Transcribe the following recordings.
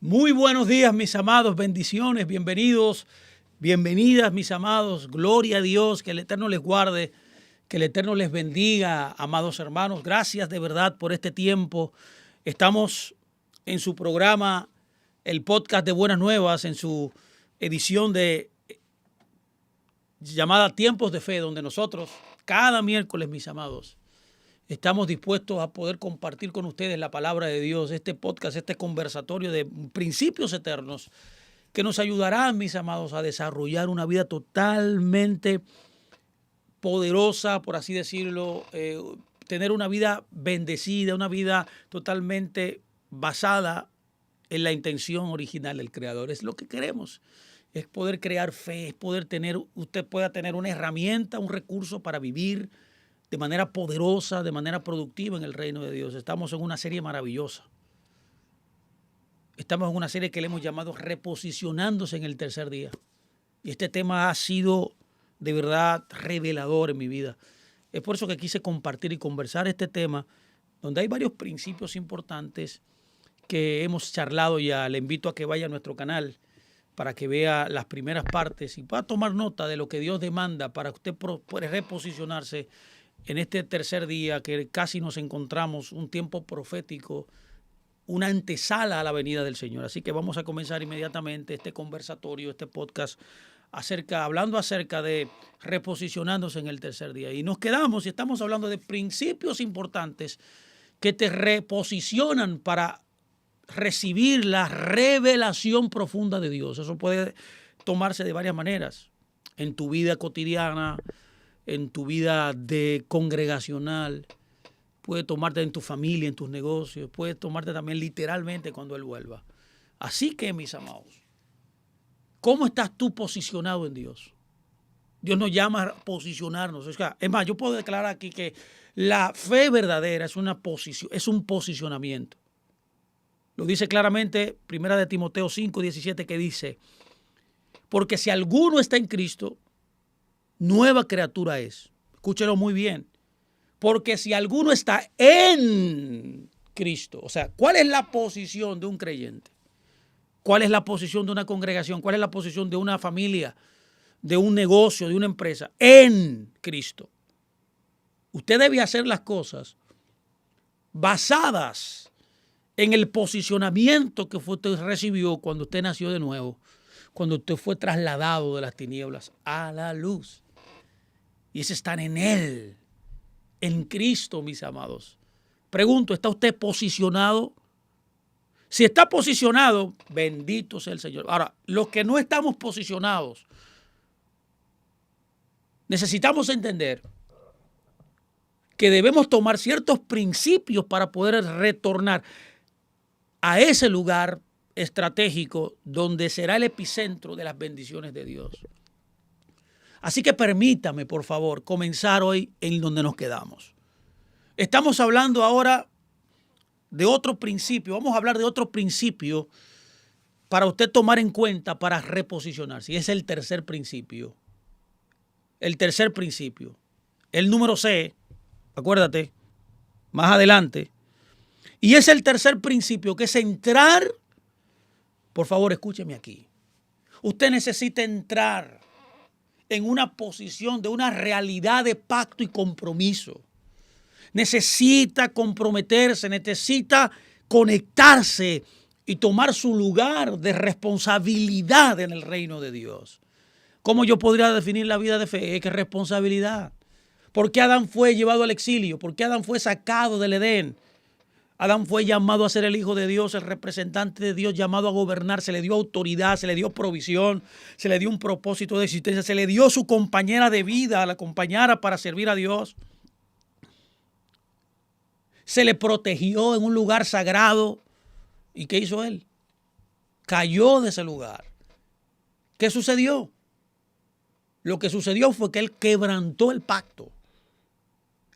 Muy buenos días, mis amados, bendiciones, bienvenidos, bienvenidas, mis amados, gloria a Dios, que el Eterno les guarde, que el Eterno les bendiga, amados hermanos, gracias de verdad por este tiempo. Estamos en su programa, el podcast de Buenas Nuevas, en su edición llamada Tiempos de Fe, donde nosotros, cada miércoles, mis amados, estamos dispuestos a poder compartir con ustedes la palabra de Dios, este podcast, este conversatorio de principios eternos que nos ayudarán, mis amados, a desarrollar una vida totalmente poderosa, por así decirlo, tener una vida bendecida, una vida totalmente basada en la intención original del Creador. Es lo que queremos, es poder crear fe, es poder tener, usted pueda tener una herramienta, un recurso para vivir de manera poderosa, de manera productiva en el reino de Dios. Estamos en una serie maravillosa. Estamos en una serie que le hemos llamado Reposicionándose en el tercer día. Y este tema ha sido de verdad revelador en mi vida. Es por eso que quise compartir y conversar este tema, donde hay varios principios importantes que hemos charlado ya. Le invito a que vaya a nuestro canal para que vea las primeras partes y pueda tomar nota de lo que Dios demanda para usted pueda reposicionarse en este tercer día que casi nos encontramos, un tiempo profético, una antesala a la venida del Señor. Así que vamos a comenzar inmediatamente este conversatorio, este podcast, hablando acerca de reposicionándose en el tercer día. Y nos quedamos y estamos hablando de principios importantes que te reposicionan para recibir la revelación profunda de Dios. Eso puede tomarse de varias maneras, en tu vida cotidiana, en tu vida congregacional, puede tomarte en tu familia, en tus negocios, puede tomarte también literalmente cuando Él vuelva. Así que, mis amados, ¿cómo estás tú posicionado en Dios? Dios nos llama a posicionarnos. Es más, yo puedo declarar aquí que la fe verdadera es una posición, es un posicionamiento. Lo dice claramente 1 de Timoteo 5:17, que dice: porque si alguno está en Cristo, nueva criatura es. Escúchelo muy bien. Porque si alguno está en Cristo, o sea, ¿cuál es la posición de un creyente? ¿Cuál es la posición de una congregación? ¿Cuál es la posición de una familia, de un negocio, de una empresa? En Cristo. Usted debe hacer las cosas basadas en el posicionamiento que usted recibió cuando usted nació de nuevo, cuando usted fue trasladado de las tinieblas a la luz. Y es estar en Él, en Cristo, mis amados. Pregunto, ¿está usted posicionado? Si está posicionado, bendito sea el Señor. Ahora, los que no estamos posicionados, necesitamos entender que debemos tomar ciertos principios para poder retornar a ese lugar estratégico donde será el epicentro de las bendiciones de Dios. Así que permítame, por favor, comenzar hoy en donde nos quedamos. Estamos hablando ahora de otro principio. Vamos a hablar de otro principio para usted tomar en cuenta para reposicionarse. Y es el tercer principio. El tercer principio. El número C, acuérdate, más adelante. Y es el tercer principio, que es entrar. Por favor, escúcheme aquí. Usted necesita entrar en una posición de una realidad de pacto y compromiso. Necesita comprometerse, necesita conectarse y tomar su lugar de responsabilidad en el reino de Dios. ¿Cómo yo podría definir la vida de fe? ¿Qué responsabilidad? ¿Por qué Adán fue llevado al exilio? ¿Por qué Adán fue sacado del Edén? Adán fue llamado a ser el Hijo de Dios, el representante de Dios, llamado a gobernar. Se le dio autoridad, se le dio provisión, se le dio un propósito de existencia, se le dio su compañera de vida, la acompañara para servir a Dios. Se le protegió en un lugar sagrado. ¿Y qué hizo él? Cayó de ese lugar. ¿Qué sucedió? Lo que sucedió fue que él quebrantó el pacto.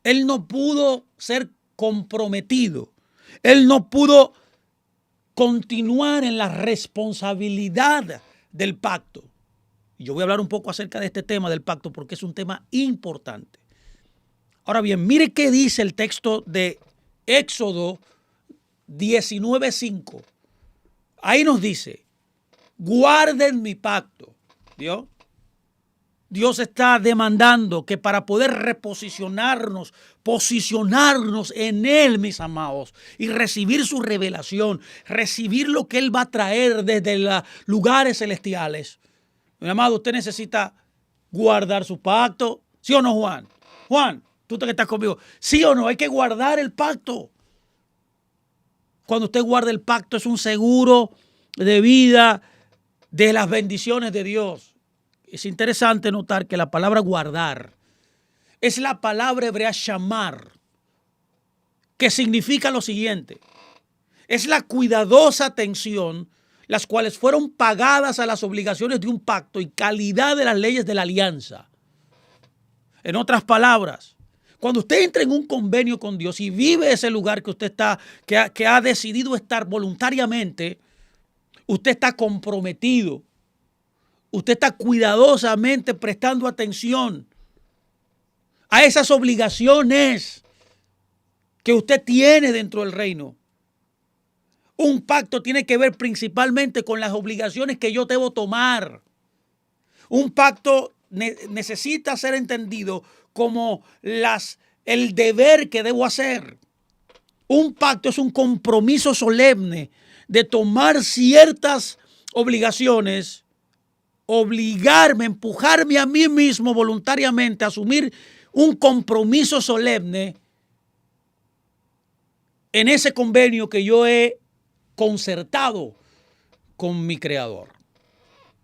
Él no pudo ser comprometido. Él no pudo continuar en la responsabilidad del pacto. Y yo voy a hablar un poco acerca de este tema del pacto porque es un tema importante. Ahora bien, mire qué dice el texto de Éxodo 19:5. Ahí nos dice, guarden mi pacto. Dios está demandando que para poder reposicionarnos, posicionarnos en Él, mis amados, y recibir su revelación, recibir lo que Él va a traer desde los lugares celestiales. Mi amado, usted necesita guardar su pacto. ¿Sí o no, Juan? Juan, tú que estás conmigo. ¿Sí o no? Hay que guardar el pacto. Cuando usted guarda el pacto es un seguro de vida de las bendiciones de Dios. Es interesante notar que la palabra guardar es la palabra hebrea shamar, que significa lo siguiente. Es la cuidadosa atención, las cuales fueron pagadas a las obligaciones de un pacto y calidad de las leyes de la alianza. En otras palabras, cuando usted entra en un convenio con Dios y vive ese lugar que usted está, que ha decidido estar voluntariamente, usted está comprometido. Usted está cuidadosamente prestando atención a esas obligaciones que usted tiene dentro del reino. Un pacto tiene que ver principalmente con las obligaciones que yo debo tomar. Un pacto necesita ser entendido como el deber que debo hacer. Un pacto es un compromiso solemne de tomar ciertas obligaciones, obligarme, empujarme a mí mismo voluntariamente a asumir un compromiso solemne en ese convenio que yo he concertado con mi Creador.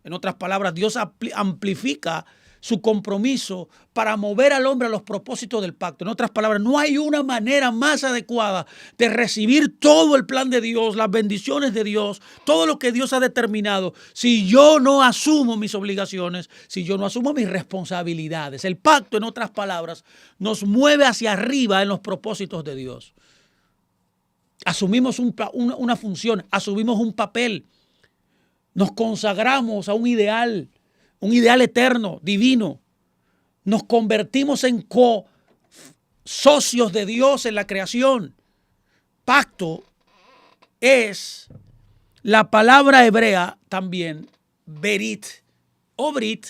En otras palabras, Dios amplifica su compromiso para mover al hombre a los propósitos del pacto. En otras palabras, no hay una manera más adecuada de recibir todo el plan de Dios, las bendiciones de Dios, todo lo que Dios ha determinado, si yo no asumo mis obligaciones, si yo no asumo mis responsabilidades. El pacto, en otras palabras, nos mueve hacia arriba en los propósitos de Dios. Asumimos una función, asumimos un papel, nos consagramos a un ideal eterno, divino. Nos convertimos en socios de Dios en la creación. Pacto es la palabra hebrea también, berit o brit,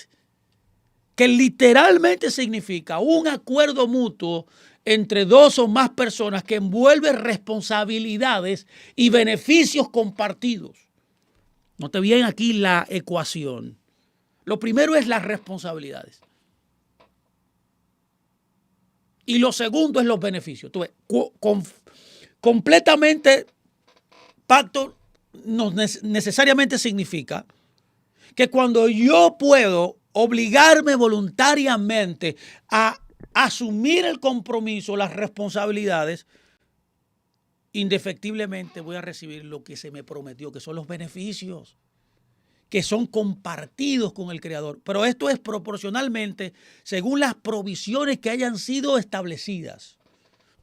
que literalmente significa un acuerdo mutuo entre dos o más personas que envuelve responsabilidades y beneficios compartidos. Note bien aquí la ecuación. Lo primero es las responsabilidades. Y lo segundo es los beneficios. Tú ves, completamente pacto no necesariamente significa que cuando yo puedo obligarme voluntariamente a asumir el compromiso, las responsabilidades, indefectiblemente voy a recibir lo que se me prometió, que son los beneficios, que son compartidos con el Creador. Pero esto es proporcionalmente según las provisiones que hayan sido establecidas.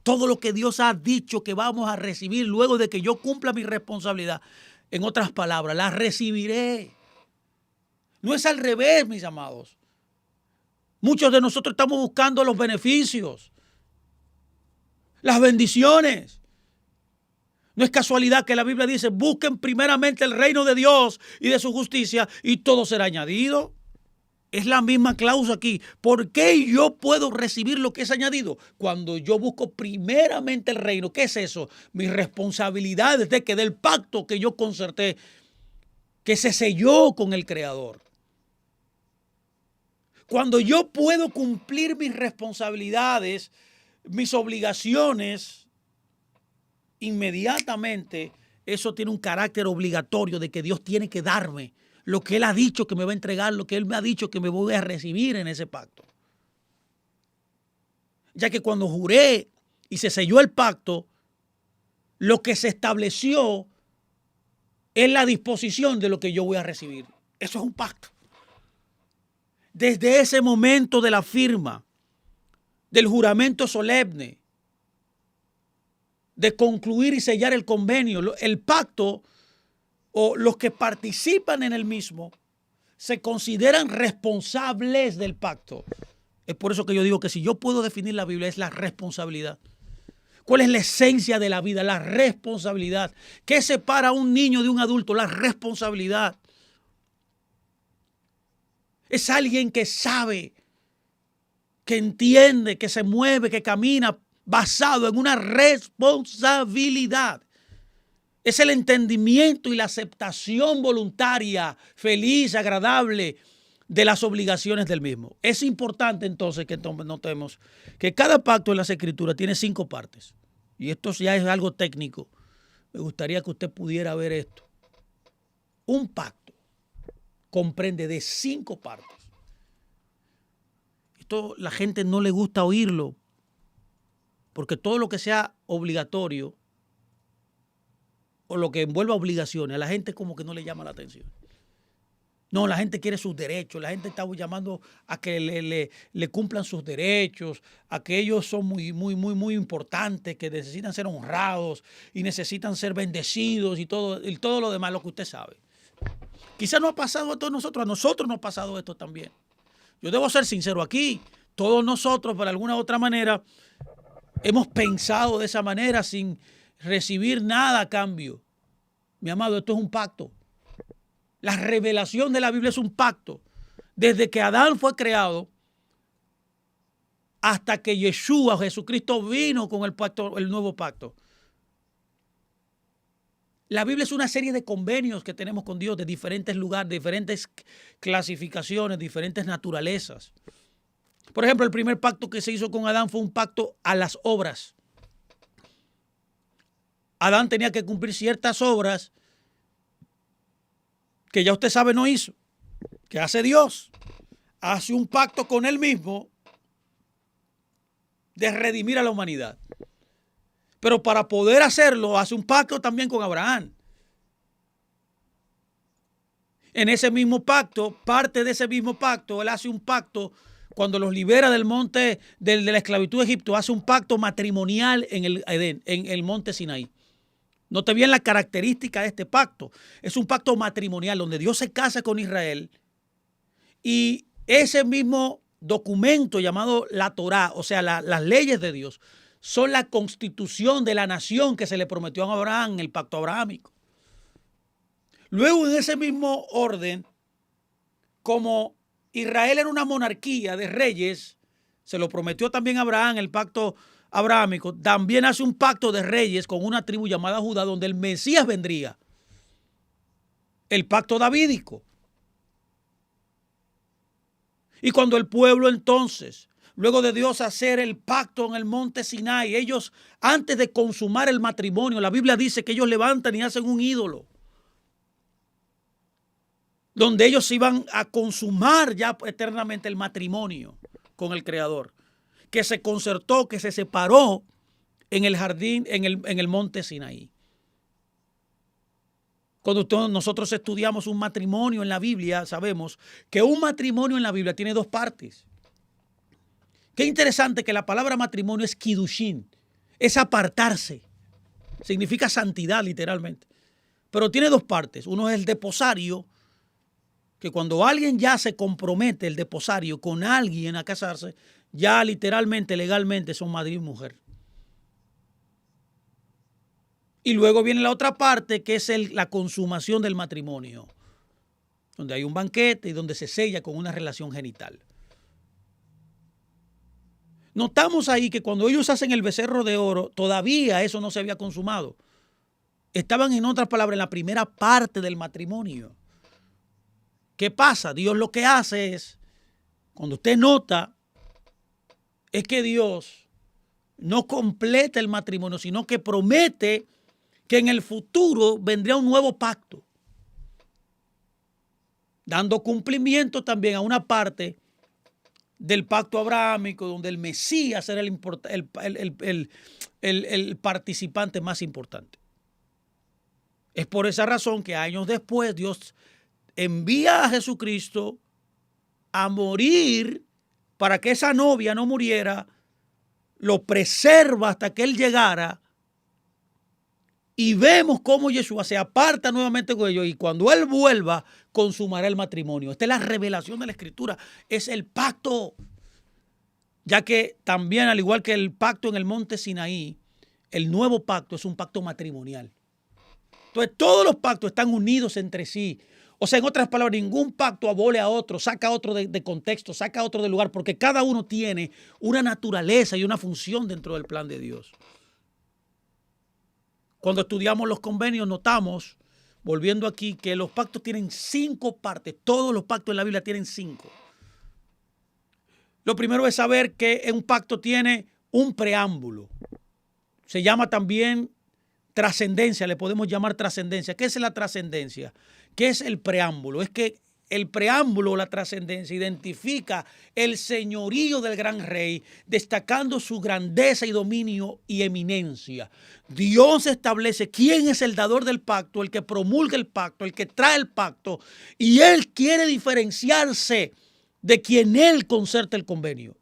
Todo lo que Dios ha dicho que vamos a recibir luego de que yo cumpla mi responsabilidad, en otras palabras, la recibiré. No es al revés, mis amados. Muchos de nosotros estamos buscando los beneficios, las bendiciones. No es casualidad que la Biblia dice, busquen primeramente el reino de Dios y de su justicia y todo será añadido. Es la misma cláusula aquí. ¿Por qué yo puedo recibir lo que es añadido? Cuando yo busco primeramente el reino. ¿Qué es eso? Mis responsabilidades de que del pacto que yo concerté, que se selló con el Creador. Cuando yo puedo cumplir mis responsabilidades, mis obligaciones, inmediatamente eso tiene un carácter obligatorio de que Dios tiene que darme lo que Él ha dicho que me va a entregar, lo que Él me ha dicho que me voy a recibir en ese pacto. Ya que cuando juré y se selló el pacto, lo que se estableció es la disposición de lo que yo voy a recibir. Eso es un pacto. Desde ese momento de la firma, del juramento solemne, de concluir y sellar el convenio, el pacto o los que participan en el mismo se consideran responsables del pacto. Es por eso que yo digo que si yo puedo definir la Biblia es la responsabilidad. ¿Cuál es la esencia de la vida? La responsabilidad. ¿Qué separa a un niño de un adulto? La responsabilidad. Es alguien que sabe, que entiende, que se mueve, que camina basado en una responsabilidad. Es el entendimiento y la aceptación voluntaria, feliz, agradable de las obligaciones del mismo. Es importante entonces que notemos que cada pacto en las Escrituras tiene 5 partes. Y esto ya es algo técnico. Me gustaría que usted pudiera ver esto. Un pacto comprende de 5 partes. Esto la gente no le gusta oírlo, porque todo lo que sea obligatorio o lo que envuelva obligaciones, a la gente como que no le llama la atención. No, la gente quiere sus derechos, la gente está llamando a que le cumplan sus derechos, a que ellos son muy importantes, que necesitan ser honrados y necesitan ser bendecidos y todo lo demás, lo que usted sabe. Quizás no ha pasado a todos nosotros nos ha pasado esto también. Yo debo ser sincero aquí, todos nosotros, por alguna u otra manera, hemos pensado de esa manera sin recibir nada a cambio. Mi amado, esto es un pacto. La revelación de la Biblia es un pacto. Desde que Adán fue creado hasta que Yeshua, Jesucristo, vino con el pacto, el nuevo pacto. La Biblia es una serie de convenios que tenemos con Dios de diferentes lugares, diferentes clasificaciones, diferentes naturalezas. Por ejemplo, el primer pacto que se hizo con Adán fue un pacto a las obras. Adán tenía que cumplir ciertas obras que ya usted sabe no hizo. ¿Qué hace Dios? Hace un pacto con él mismo de redimir a la humanidad. Pero para poder hacerlo, hace un pacto también con Abraham. En ese mismo pacto, parte de ese mismo pacto, él hace un pacto cuando los libera del monte de la esclavitud de Egipto, hace un pacto matrimonial en el Edén, en el monte Sinaí. Note bien la característica de este pacto. Es un pacto matrimonial donde Dios se casa con Israel y ese mismo documento llamado la Torá, o sea, las leyes de Dios, son la constitución de la nación que se le prometió a Abraham en el pacto abrahámico. Luego, en ese mismo orden, como Israel era una monarquía de reyes, se lo prometió también a Abraham en el pacto abrahámico, también hace un pacto de reyes con una tribu llamada Judá, donde el Mesías vendría. El pacto davídico. Y cuando el pueblo entonces, luego de Dios hacer el pacto en el monte Sinai, ellos antes de consumar el matrimonio, la Biblia dice que ellos levantan y hacen un ídolo, donde ellos iban a consumar ya eternamente el matrimonio con el Creador, que se concertó, que se separó en el jardín, en el monte Sinaí. Cuando nosotros estudiamos un matrimonio en la Biblia, sabemos que un matrimonio en la Biblia tiene 2 partes. Qué interesante que la palabra matrimonio es kiddushin, es apartarse, significa santidad literalmente, pero tiene 2 partes. Uno es el desposario, que cuando alguien ya se compromete, el desposario, con alguien a casarse, ya literalmente, legalmente son marido y mujer. Y luego viene la otra parte, que es la consumación del matrimonio, donde hay un banquete y donde se sella con una relación genital. Notamos ahí que cuando ellos hacen el becerro de oro, todavía eso no se había consumado. Estaban, en otras palabras, en la primera parte del matrimonio. ¿Qué pasa? Dios lo que hace es, cuando usted nota, es que Dios no completa el matrimonio, sino que promete que en el futuro vendría un nuevo pacto, dando cumplimiento también a una parte del pacto abrahámico, donde el Mesías era el participante más importante. Es por esa razón que años después Dios envía a Jesucristo a morir para que esa novia no muriera, lo preserva hasta que él llegara, y vemos cómo Yeshua se aparta nuevamente con ellos, y cuando él vuelva consumará el matrimonio. Esta es la revelación de la Escritura, es el pacto, ya que también, al igual que el pacto en el monte Sinaí, el nuevo pacto es un pacto matrimonial. Entonces, todos los pactos están unidos entre sí. O sea, en otras palabras, ningún pacto abole a otro, saca a otro de contexto, saca a otro de lugar, porque cada uno tiene una naturaleza y una función dentro del plan de Dios. Cuando estudiamos los convenios, notamos, volviendo aquí, que los pactos tienen 5 partes. Todos los pactos en la Biblia tienen 5. Lo primero es saber que un pacto tiene un preámbulo. Se llama también trascendencia, le podemos llamar trascendencia. ¿Qué es la trascendencia? ¿Qué es el preámbulo? Es que el preámbulo, la trascendencia, identifica el señorío del gran rey, destacando su grandeza y dominio y eminencia. Dios establece quién es el dador del pacto, el que promulga el pacto, el que trae el pacto, y Él quiere diferenciarse de quien Él concerta el convenio.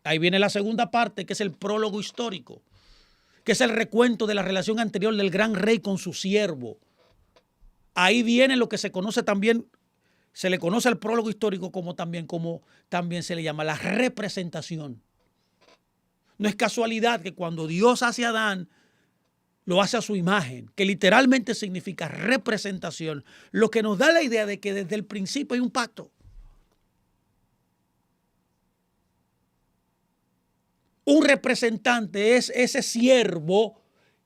Ahí viene la segunda parte, que es el prólogo histórico, que es el recuento de la relación anterior del gran rey con su siervo. Ahí viene lo que se conoce también, se le conoce al prólogo histórico como también se le llama la representación. No es casualidad que cuando Dios hace a Adán, lo hace a su imagen, que literalmente significa representación, lo que nos da la idea de que desde el principio hay un pacto. Un representante es ese siervo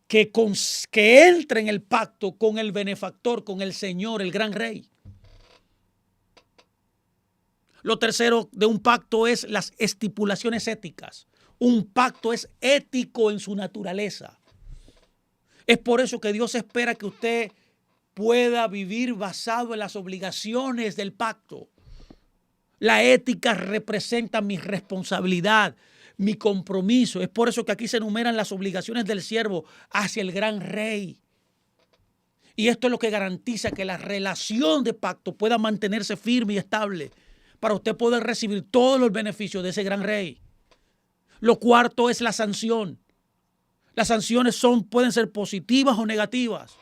que entra en el pacto con el benefactor, con el Señor, el gran rey. Lo tercero de un pacto es las estipulaciones éticas. Un pacto es ético en su naturaleza. Es por eso que Dios espera que usted pueda vivir basado en las obligaciones del pacto. La ética representa mi responsabilidad, mi compromiso. Es por eso que aquí se enumeran las obligaciones del siervo hacia el gran rey. Y esto es lo que garantiza que la relación de pacto pueda mantenerse firme y estable para usted poder recibir todos los beneficios de ese gran rey. Lo cuarto es la sanción. Las sanciones pueden ser positivas o negativas.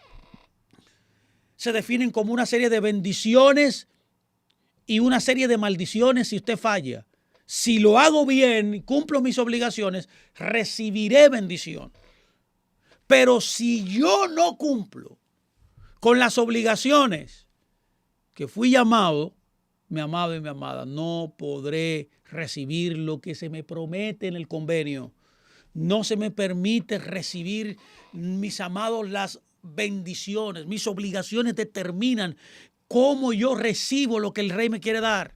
Se definen como una serie de bendiciones y una serie de maldiciones si usted falla. Si lo hago bien y cumplo mis obligaciones, recibiré bendición. Pero si yo no cumplo con las obligaciones que fui llamado, mi amado y mi amada, no podré recibir lo que se me promete en el convenio. No se me permite recibir, mis amados, las bendiciones. Mis obligaciones determinan cómo yo recibo lo que el rey me quiere dar.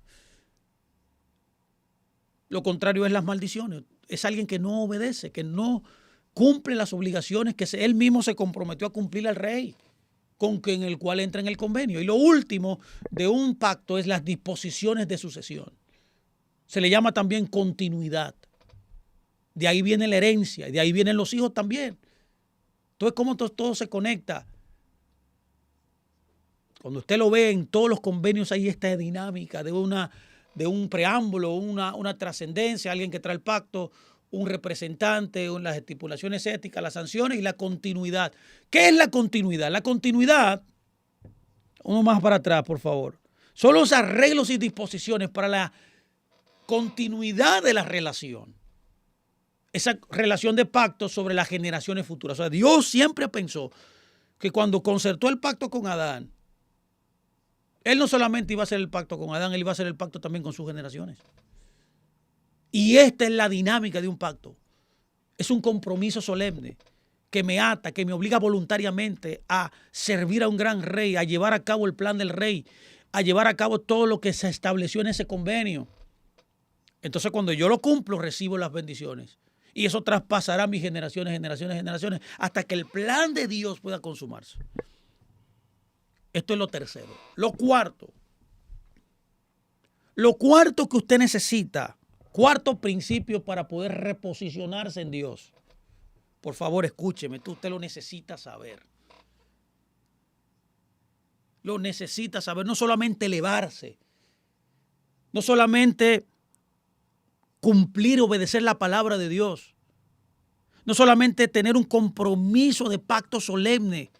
Lo contrario es las maldiciones. Es alguien que no obedece, que no cumple las obligaciones que él mismo se comprometió a cumplir al rey, en el cual entra en el convenio. Y lo último de un pacto es las disposiciones de sucesión. Se le llama también continuidad. De ahí viene la herencia, y de ahí vienen los hijos también. Entonces, ¿cómo todo se conecta? Cuando usted lo ve en todos los convenios, hay esta dinámica de un preámbulo, una trascendencia, alguien que trae el pacto, un representante, las estipulaciones éticas, las sanciones y la continuidad. ¿Qué es la continuidad? La continuidad, uno más para atrás, por favor, son los arreglos y disposiciones para la continuidad de la relación. Esa relación de pacto sobre las generaciones futuras. O sea, Dios siempre pensó que cuando concertó el pacto con Adán, Él no solamente iba a hacer el pacto con Adán, Él iba a hacer el pacto también con sus generaciones. Y esta es la dinámica de un pacto. Es un compromiso solemne que me ata, que me obliga voluntariamente a servir a un gran rey, a llevar a cabo el plan del rey, a llevar a cabo todo lo que se estableció en ese convenio. Entonces, cuando yo lo cumplo, recibo las bendiciones. Y eso traspasará mis generaciones, hasta que el plan de Dios pueda consumarse. Esto es lo tercero. Lo cuarto que usted necesita, cuarto principio para poder reposicionarse en Dios. Por favor, escúcheme, usted lo necesita saber. Lo necesita saber, no solamente elevarse, no solamente cumplir, obedecer la palabra de Dios, no solamente tener un compromiso de pacto solemne,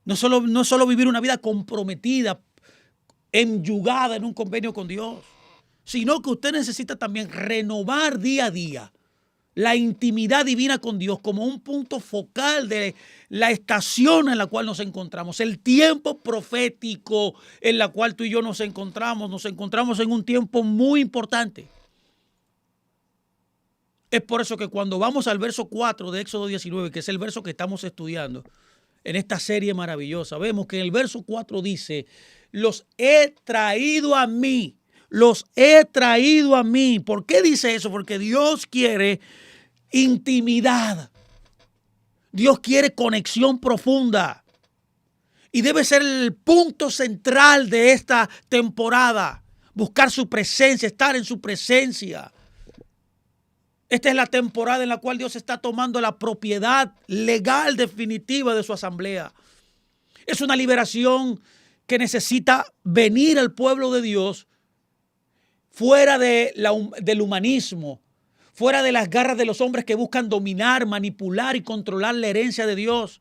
no solo vivir una vida comprometida, enyugada en un convenio con Dios, sino que usted necesita también renovar día a día la intimidad divina con Dios como un punto focal de la estación en la cual nos encontramos, el tiempo profético en la cual tú y yo nos encontramos en un tiempo muy importante. Es por eso que cuando vamos al verso 4 de Éxodo 19, que es el verso que estamos estudiando en esta serie maravillosa, vemos que en el verso 4 dice, los he traído a mí. Los he traído a mí. ¿Por qué dice eso? Porque Dios quiere intimidad. Dios quiere conexión profunda. Y debe ser el punto central de esta temporada. Buscar su presencia, estar en su presencia. Esta es la temporada en la cual Dios está tomando la propiedad legal definitiva de su asamblea. Es una liberación que necesita venir al pueblo de Dios fuera del humanismo, fuera de las garras de los hombres que buscan dominar, manipular y controlar la herencia de Dios,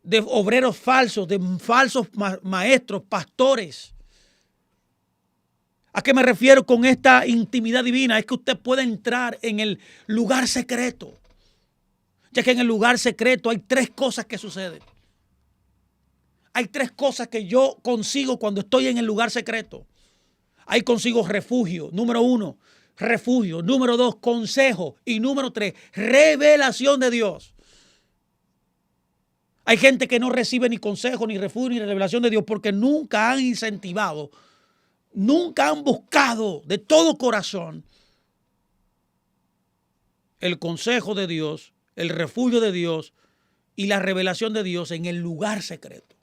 de obreros falsos, de falsos maestros, pastores. ¿A qué me refiero con esta intimidad divina? Es que usted puede entrar en el lugar secreto, ya que en el lugar secreto hay tres cosas que suceden. Hay tres cosas que yo consigo cuando estoy en el lugar secreto. Ahí consigo refugio. Número 1, refugio. Número 2, consejo. Y número 3, revelación de Dios. Hay gente que no recibe ni consejo, ni refugio, ni revelación de Dios porque nunca han incentivado, nunca han buscado de todo corazón el consejo de Dios, el refugio de Dios y la revelación de Dios en el lugar secreto.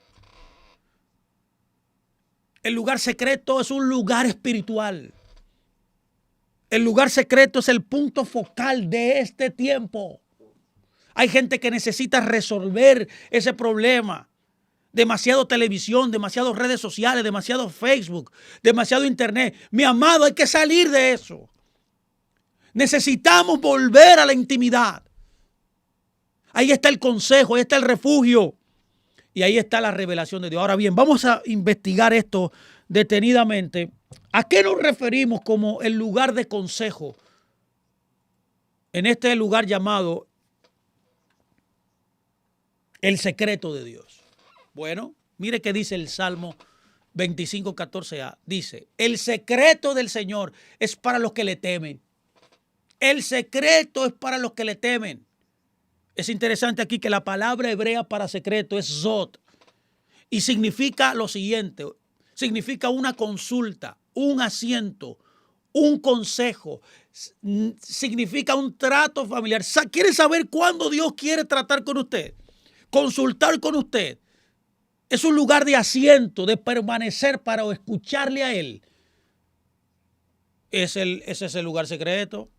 El lugar secreto es un lugar espiritual. El lugar secreto es el punto focal de este tiempo. Hay gente que necesita resolver ese problema. Demasiado televisión, demasiadas redes sociales, demasiado Facebook, demasiado internet. Mi amado, hay que salir de eso. Necesitamos volver a la intimidad. Ahí está el consejo, ahí está el refugio. Y ahí está la revelación de Dios. Ahora bien, vamos a investigar esto detenidamente. ¿A qué nos referimos como el lugar de consejo? En este lugar llamado el secreto de Dios. Bueno, mire qué dice el Salmo 25, 14a. Dice, el secreto del Señor es para los que le temen. El secreto es para los que le temen. Es interesante aquí que la palabra hebrea para secreto es zot y significa lo siguiente, significa una consulta, un asiento, un consejo, significa un trato familiar. ¿Quiere saber cuándo Dios quiere tratar con usted? Consultar con usted. Es un lugar de asiento, de permanecer para escucharle a Él. Ese es el lugar secreto.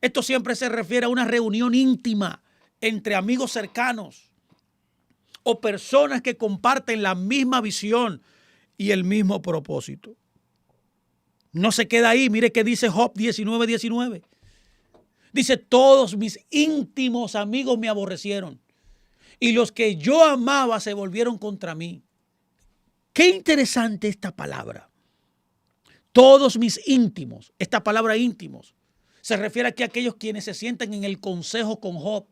Esto siempre se refiere a una reunión íntima entre amigos cercanos o personas que comparten la misma visión y el mismo propósito. No se queda ahí. Mire qué dice Job 19:19. Dice, todos mis íntimos amigos me aborrecieron y los que yo amaba se volvieron contra mí. Qué interesante esta palabra. Todos mis íntimos. Esta palabra íntimos se refiere aquí a aquellos quienes se sientan en el consejo con Job.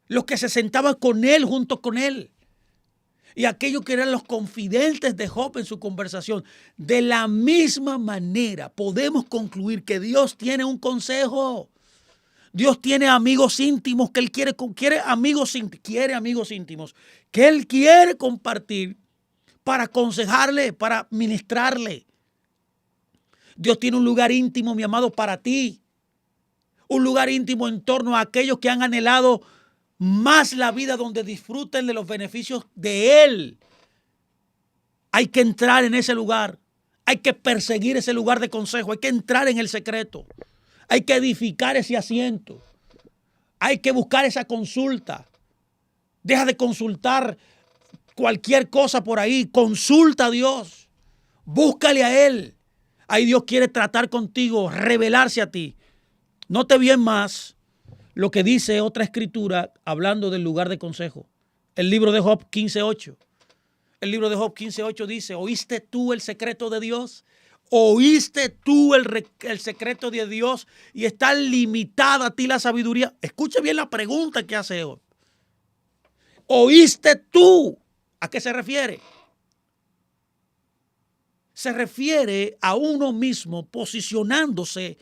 Los que se sentaban con él, junto con él. Y aquellos que eran los confidentes de Job en su conversación. De la misma manera podemos concluir que Dios tiene un consejo. Dios tiene amigos íntimos que Él quiere amigos íntimos que Él quiere compartir para aconsejarle, para ministrarle. Dios tiene un lugar íntimo, mi amado, para ti. Un lugar íntimo en torno a aquellos que han anhelado más la vida donde disfruten de los beneficios de Él. Hay que entrar en ese lugar. Hay que perseguir ese lugar de consejo. Hay que entrar en el secreto. Hay que edificar ese asiento. Hay que buscar esa consulta. Deja de consultar cualquier cosa por ahí. Consulta a Dios. Búscale a Él. Ahí Dios quiere tratar contigo, revelarse a ti. Note bien más lo que dice otra escritura hablando del lugar de consejo. El libro de Job 15:8. El libro de Job 15:8 dice, ¿oíste tú el secreto de Dios? ¿Oíste tú el secreto de Dios y está limitada a ti la sabiduría? Escuche bien la pregunta que hace Job. ¿Oíste tú? ¿A qué se refiere? Se refiere a uno mismo posicionándose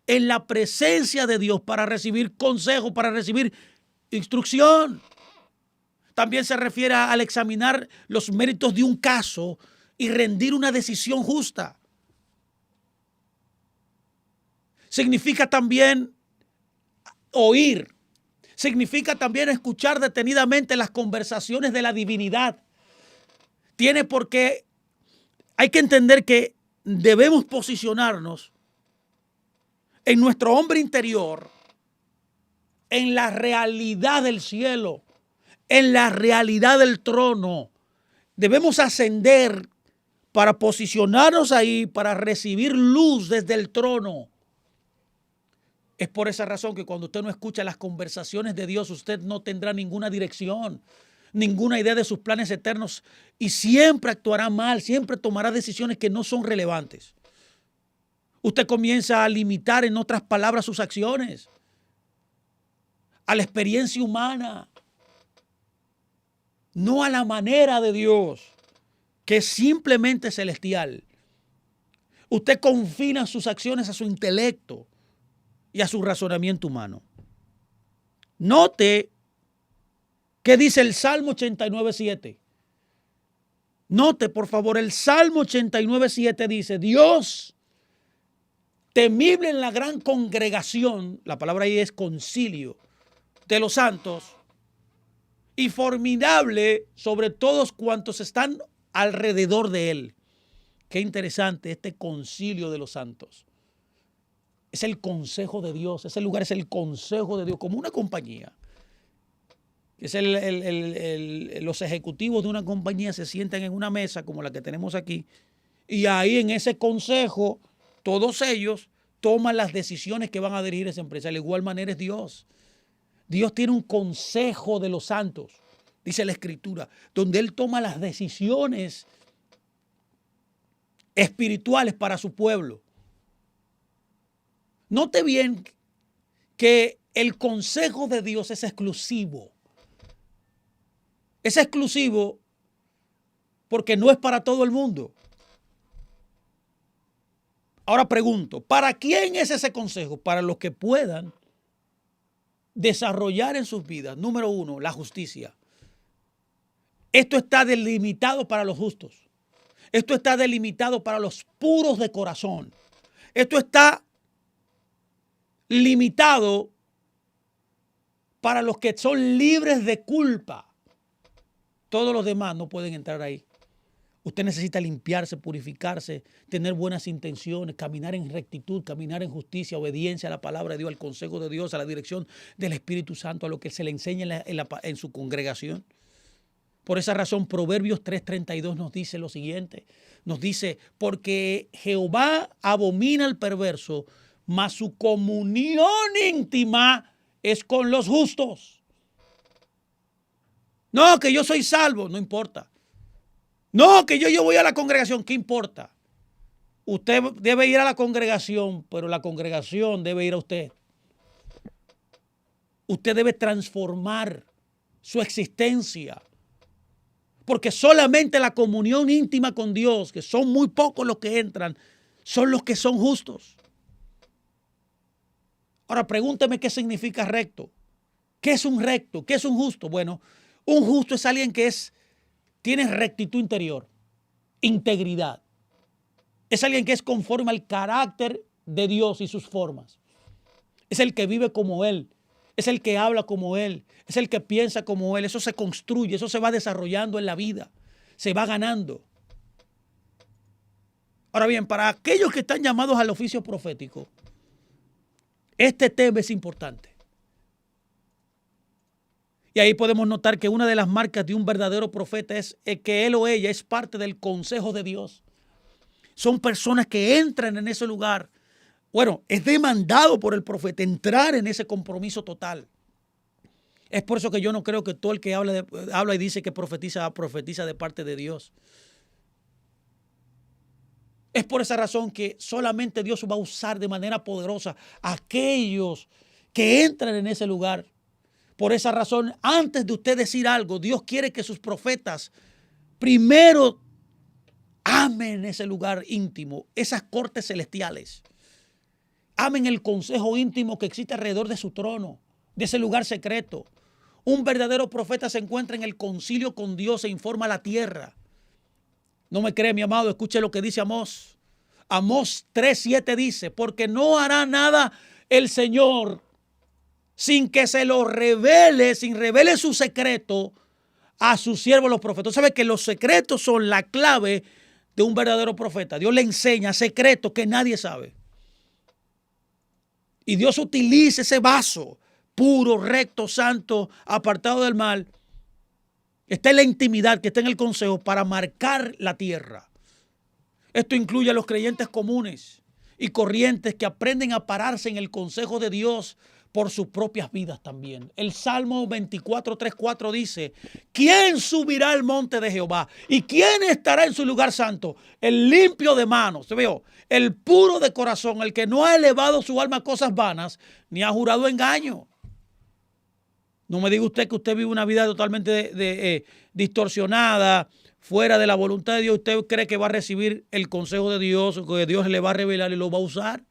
en la presencia de Dios para recibir consejo, para recibir instrucción. También se refiere al examinar los méritos de un caso y rendir una decisión justa. Significa también oír. Significa también escuchar detenidamente las conversaciones de la divinidad. Hay que entender que debemos posicionarnos en nuestro hombre interior, en la realidad del cielo, en la realidad del trono. Debemos ascender para posicionarnos ahí, para recibir luz desde el trono. Es por esa razón que cuando usted no escucha las conversaciones de Dios, usted no tendrá ninguna dirección, ninguna idea de sus planes eternos y siempre actuará mal, siempre tomará decisiones que no son relevantes. Usted comienza a limitar, en otras palabras, sus acciones a la experiencia humana, no a la manera de Dios, que es simplemente celestial. Usted confina sus acciones a su intelecto y a su razonamiento humano. Note qué dice el Salmo 89:7. Note, por favor, el Salmo 89:7 dice: Dios, temible en la gran congregación, la palabra ahí es concilio, de los santos, y formidable sobre todos cuantos están alrededor de él. Qué interesante este concilio de los santos. Es el consejo de Dios, ese lugar es el consejo de Dios, como una compañía. Es los ejecutivos de una compañía se sientan en una mesa como la que tenemos aquí, y ahí en ese consejo todos ellos toman las decisiones que van a dirigir esa empresa. De igual manera es Dios. Dios tiene un consejo de los santos, dice la Escritura, donde Él toma las decisiones espirituales para su pueblo. Note bien que el consejo de Dios es exclusivo. Es exclusivo porque no es para todo el mundo. Ahora pregunto, ¿para quién es ese consejo? Para los que puedan desarrollar en sus vidas, número uno, la justicia. Esto está delimitado para los justos. Esto está delimitado para los puros de corazón. Esto está limitado para los que son libres de culpa. Todos los demás no pueden entrar ahí. Usted necesita limpiarse, purificarse, tener buenas intenciones, caminar en rectitud, caminar en justicia, obediencia a la palabra de Dios, al consejo de Dios, a la dirección del Espíritu Santo, a lo que se le enseña en su congregación. Por esa razón, Proverbios 3:32 nos dice lo siguiente. Nos dice: porque Jehová abomina al perverso, mas su comunión íntima es con los justos. No, que yo soy salvo, no importa. No, que yo voy a la congregación, ¿qué importa? Usted debe ir a la congregación, pero la congregación debe ir a usted. Usted debe transformar su existencia, porque solamente la comunión íntima con Dios, que son muy pocos los que entran, son los que son justos. Ahora pregúnteme qué significa recto. ¿Qué es un recto? ¿Qué es un justo? Bueno, un justo es alguien que tiene rectitud interior, integridad. Es alguien que es conforme al carácter de Dios y sus formas. Es el que vive como Él. Es el que habla como Él. Es el que piensa como Él. Eso se construye, eso se va desarrollando en la vida. Se va ganando. Ahora bien, para aquellos que están llamados al oficio profético, este tema es importante. Y ahí podemos notar que una de las marcas de un verdadero profeta es que él o ella es parte del consejo de Dios. Son personas que entran en ese lugar. Bueno, es demandado por el profeta entrar en ese compromiso total. Es por eso que yo no creo que todo el que habla y dice que profetiza de parte de Dios. Es por esa razón que solamente Dios va a usar de manera poderosa a aquellos que entran en ese lugar. Por esa razón, antes de usted decir algo, Dios quiere que sus profetas primero amen ese lugar íntimo, esas cortes celestiales. Amen el consejo íntimo que existe alrededor de su trono, de ese lugar secreto. Un verdadero profeta se encuentra en el concilio con Dios e informa a la tierra. No me cree, mi amado, escuche lo que dice Amós. Amós 3:7 dice, porque no hará nada el Señor sin que se lo revele, sin revele su secreto a sus siervos los profetas. ¿Sabe que los secretos son la clave de un verdadero profeta? Dios le enseña secretos que nadie sabe. Y Dios utiliza ese vaso puro, recto, santo, apartado del mal, que está en la intimidad, que está en el consejo, para marcar la tierra. Esto incluye a los creyentes comunes y corrientes que aprenden a pararse en el consejo de Dios por sus propias vidas también. El Salmo 24:3-4 dice, ¿quién subirá al monte de Jehová? ¿Y quién estará en su lugar santo? El limpio de manos, ¿se veo? El puro de corazón, el que no ha elevado su alma a cosas vanas, ni ha jurado engaño. No me diga usted que usted vive una vida totalmente distorsionada, fuera de la voluntad de Dios. ¿Usted cree que va a recibir el consejo de Dios, o que Dios le va a revelar y lo va a usar?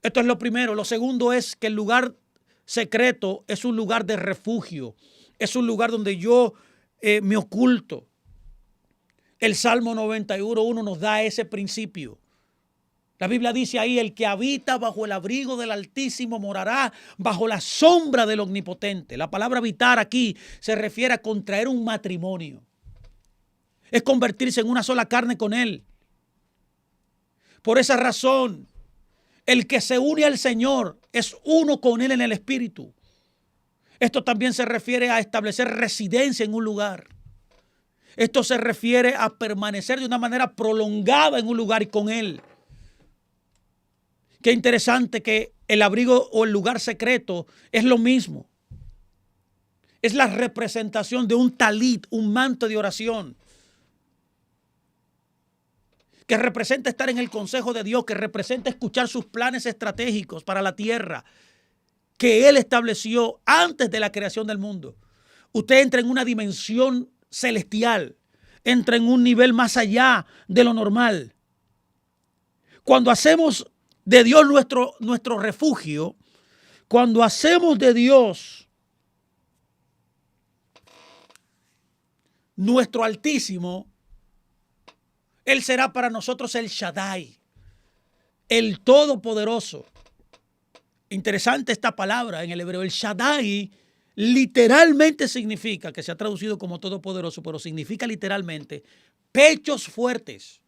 Esto es lo primero. Lo segundo es que el lugar secreto es un lugar de refugio. Es un lugar donde yo me oculto. El Salmo 91:1 nos da ese principio. La Biblia dice ahí, el que habita bajo el abrigo del Altísimo morará bajo la sombra del Omnipotente. La palabra habitar aquí se refiere a contraer un matrimonio. Es convertirse en una sola carne con Él. Por esa razón, el que se une al Señor es uno con Él en el Espíritu. Esto también se refiere a establecer residencia en un lugar. Esto se refiere a permanecer de una manera prolongada en un lugar y con Él. Qué interesante que el abrigo o el lugar secreto es lo mismo. Es la representación de un talit, un manto de oración, que representa estar en el consejo de Dios, que representa escuchar sus planes estratégicos para la tierra, que Él estableció antes de la creación del mundo. Usted entra en una dimensión celestial, entra en un nivel más allá de lo normal. Cuando hacemos de Dios nuestro refugio, cuando hacemos de Dios nuestro Altísimo, Él será para nosotros el Shaddai, el Todopoderoso. Interesante esta palabra en el hebreo. El Shaddai literalmente significa, que se ha traducido como Todopoderoso, pero significa literalmente pechos fuertes.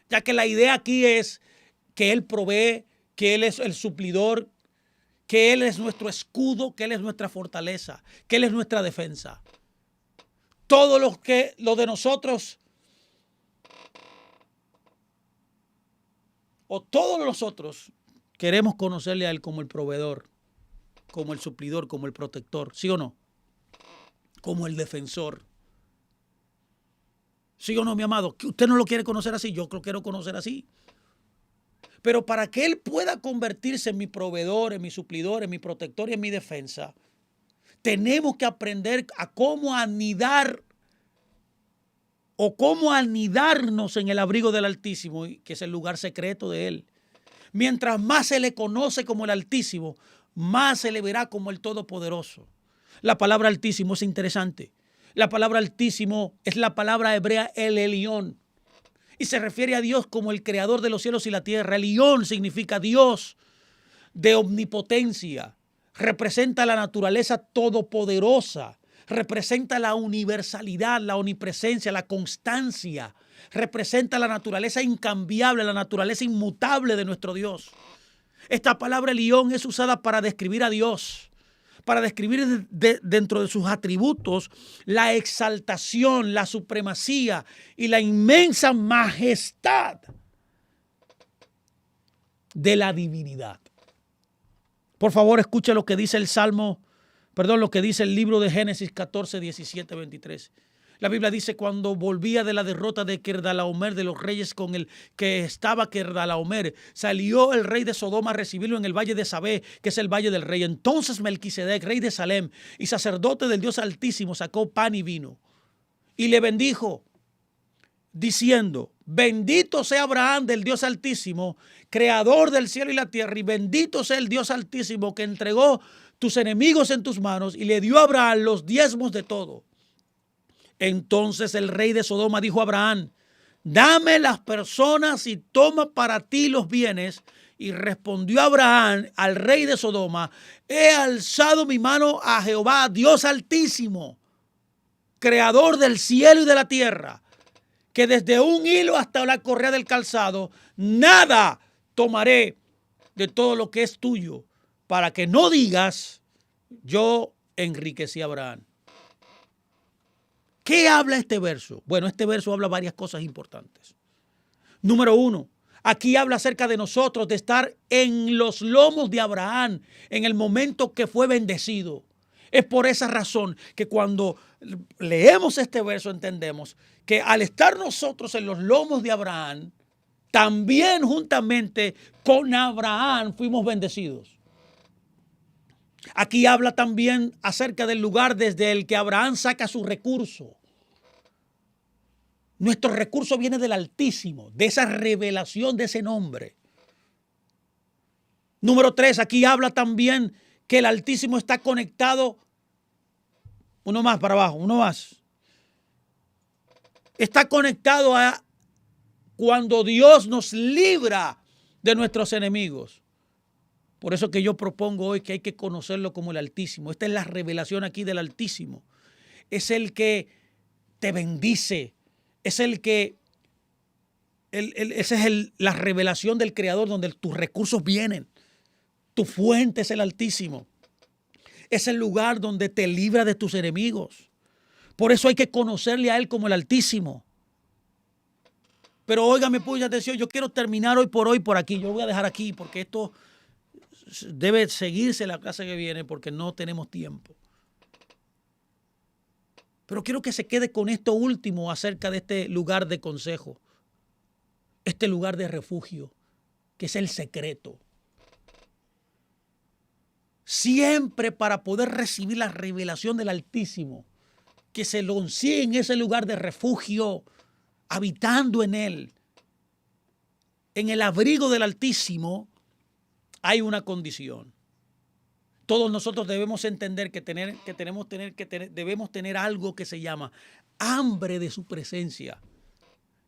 Ya que la idea aquí es que Él provee, que Él es el suplidor, que Él es nuestro escudo, que Él es nuestra fortaleza, que Él es nuestra defensa. Todo lo de nosotros, o todos nosotros, queremos conocerle a Él como el proveedor, como el suplidor, como el protector, ¿sí o no? Como el defensor. ¿Sí o no, mi amado? Usted no lo quiere conocer así, yo lo quiero conocer así. Pero para que Él pueda convertirse en mi proveedor, en mi suplidor, en mi protector y en mi defensa, tenemos que aprender a cómo anidar o cómo anidarnos en el abrigo del Altísimo, que es el lugar secreto de Él. Mientras más se le conoce como el Altísimo, más se le verá como el Todopoderoso. La palabra Altísimo es interesante. La palabra Altísimo es la palabra hebrea El Elión. Y se refiere a Dios como el creador de los cielos y la tierra. Elión significa Dios de omnipotencia. Representa la naturaleza todopoderosa. Representa la universalidad, la omnipresencia, la constancia. Representa la naturaleza incambiable, la naturaleza inmutable de nuestro Dios. Esta palabra Elión es usada para describir a Dios, para describir dentro de sus atributos la exaltación, la supremacía y la inmensa majestad de la divinidad. Por favor, escuche lo que dice lo que dice el libro de Génesis 14, 17, 23. La Biblia dice cuando volvía de la derrota de Kedorlaomer, de los reyes con el que estaba Kedorlaomer, salió el rey de Sodoma a recibirlo en el valle de Sabé, que es el valle del rey. Entonces Melquisedec, rey de Salem y sacerdote del Dios Altísimo, sacó pan y vino y le bendijo, diciendo: bendito sea Abraham del Dios Altísimo, creador del cielo y la tierra, y bendito sea el Dios Altísimo que entregó tus enemigos en tus manos y le dio a Abraham los diezmos de todo. Entonces el rey de Sodoma dijo a Abraham: dame las personas y toma para ti los bienes. Y respondió Abraham al rey de Sodoma: he alzado mi mano a Jehová, Dios Altísimo, creador del cielo y de la tierra, que desde un hilo hasta la correa del calzado, nada tomaré de todo lo que es tuyo, para que no digas: yo enriquecí a Abraham. ¿Qué habla este verso? Bueno, este verso habla varias cosas importantes. Número uno, aquí habla acerca de nosotros, de estar en los lomos de Abraham en el momento que fue bendecido. Es por esa razón que cuando leemos este verso entendemos que al estar nosotros en los lomos de Abraham, también juntamente con Abraham fuimos bendecidos. Aquí habla también acerca del lugar desde el que Abraham saca su recurso. Nuestro recurso viene del Altísimo, de esa revelación de ese nombre. Número 3, aquí habla también que el Altísimo está conectado. Uno más para abajo, uno más. Está conectado a cuando Dios nos libra de nuestros enemigos. Por eso que yo propongo hoy que hay que conocerlo como el Altísimo. Esta es la revelación aquí del Altísimo. Es el que te bendice. Es el que, esa es la revelación del Creador, donde tus recursos vienen. Tu fuente es el Altísimo. Es el lugar donde te libra de tus enemigos. Por eso hay que conocerle a Él como el Altísimo. Pero óigame, puya atención, yo quiero terminar hoy por aquí. Yo voy a dejar aquí porque esto debe seguirse la clase que viene porque no tenemos tiempo. Pero quiero que se quede con esto último acerca de este lugar de consejo, este lugar de refugio, que es el secreto. Siempre para poder recibir la revelación del Altísimo, que se lo consigue en ese lugar de refugio, habitando en él, en el abrigo del Altísimo, hay una condición. Todos nosotros debemos entender que debemos tener algo que se llama hambre de su presencia.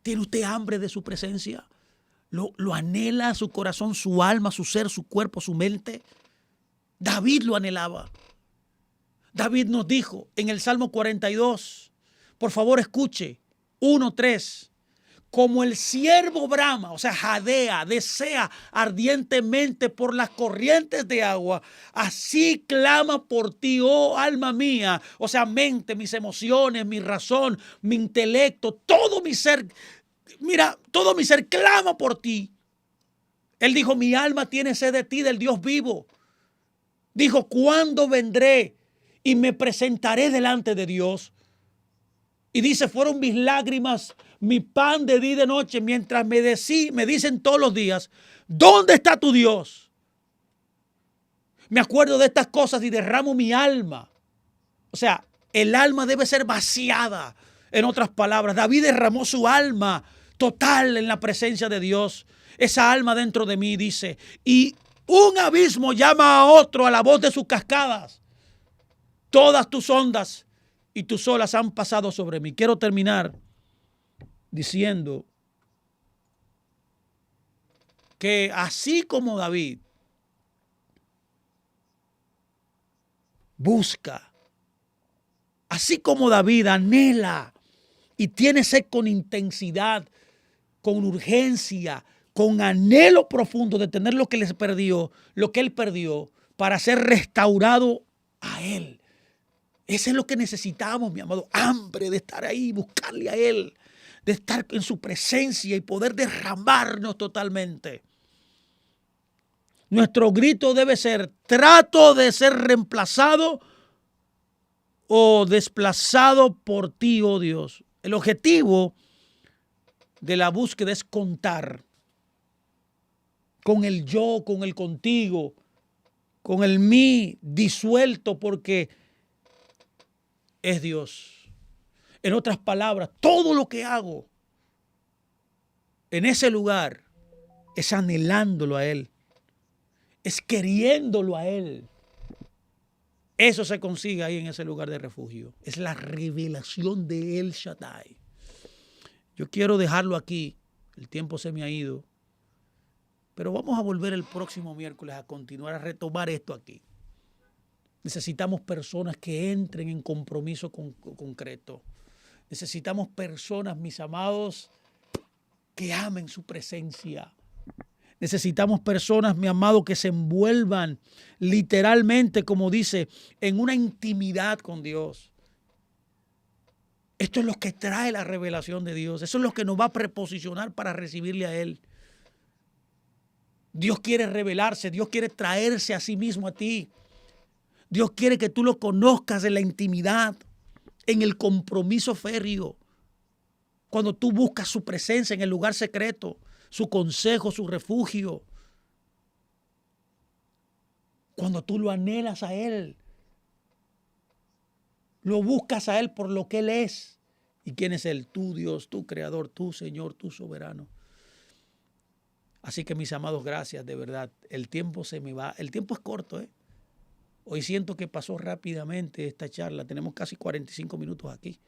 ¿Tiene usted hambre de su presencia? ¿Lo anhela su corazón, su alma, su ser, su cuerpo, su mente? David lo anhelaba. David nos dijo en el Salmo 42, por favor escuche, 1:3. Como el ciervo brama, o sea, jadea, desea ardientemente por las corrientes de agua, así clama por ti, oh alma mía. O sea, mente, mis emociones, mi razón, mi intelecto, todo mi ser, mira, todo mi ser clama por ti. Él dijo, mi alma tiene sed de ti, del Dios vivo. Dijo, ¿cuándo vendré y me presentaré delante de Dios? Y dice, fueron mis lágrimas, mi pan de día y de noche, mientras me dicen todos los días, ¿dónde está tu Dios? Me acuerdo de estas cosas y derramo mi alma. O sea, el alma debe ser vaciada. En otras palabras, David derramó su alma total en la presencia de Dios. Esa alma dentro de mí dice, y un abismo llama a otro a la voz de sus cascadas. Todas tus ondas y tus olas han pasado sobre mí. Quiero terminar diciendo que así como David busca, así como David anhela y tiene sed con intensidad, con urgencia, con anhelo profundo de tener lo que les perdió, lo que él perdió, para ser restaurado a él. Eso es lo que necesitamos, mi amado. Hambre de estar ahí, buscarle a Él, de estar en su presencia y poder derramarnos totalmente. Nuestro grito debe ser, trato de ser reemplazado o desplazado por ti, oh Dios. El objetivo de la búsqueda es contar con el yo, con el contigo, con el mí disuelto porque es Dios. En otras palabras, todo lo que hago en ese lugar es anhelándolo a Él, es queriéndolo a Él. Eso se consigue ahí en ese lugar de refugio. Es la revelación de El Shaddai. Yo quiero dejarlo aquí. El tiempo se me ha ido. Pero vamos a volver el próximo miércoles a continuar a retomar esto aquí. Necesitamos personas que entren en compromiso concreto. Necesitamos personas, mis amados, que amen su presencia. Necesitamos personas, mi amado, que se envuelvan literalmente, como dice, en una intimidad con Dios. Esto es lo que trae la revelación de Dios. Eso es lo que nos va a preposicionar para recibirle a Él. Dios quiere revelarse, Dios quiere traerse a sí mismo a ti. Dios quiere que tú lo conozcas en la intimidad, en el compromiso férreo. Cuando tú buscas su presencia en el lugar secreto, su consejo, su refugio. Cuando tú lo anhelas a Él, lo buscas a Él por lo que Él es. ¿Y quién es Él? Tú, Dios, tú, Creador, tú, Señor, tú, Soberano. Así que, mis amados, gracias, de verdad. El tiempo se me va. El tiempo es corto, ¿eh? Hoy siento que pasó rápidamente esta charla. Tenemos casi 45 minutos aquí.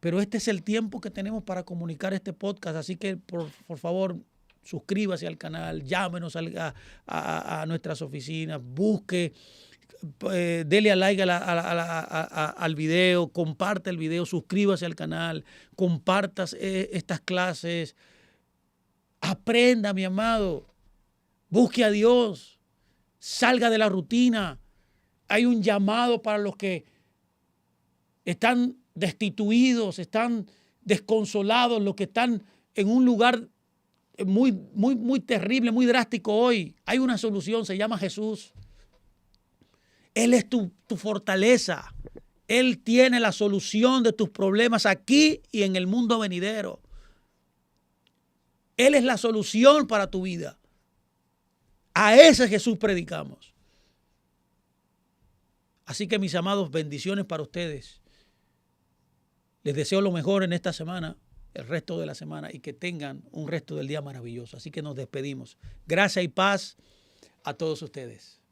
Pero este es el tiempo que tenemos para comunicar este podcast. Así que, por favor, suscríbase al canal, llámenos a nuestras oficinas, busque, dele a like al video, comparte el video, suscríbase al canal, compartas estas clases. Aprenda, mi amado. Busque a Dios. Salga de la rutina. Hay un llamado para los que están destituidos, están desconsolados, los que están en un lugar muy terrible, muy drástico hoy. Hay una solución, se llama Jesús. Él es tu fortaleza. Él tiene la solución de tus problemas aquí y en el mundo venidero. Él es la solución para tu vida. A ese Jesús predicamos. Así que, mis amados, bendiciones para ustedes. Les deseo lo mejor en esta semana, el resto de la semana, y que tengan un resto del día maravilloso. Así que nos despedimos. Gracias y paz a todos ustedes.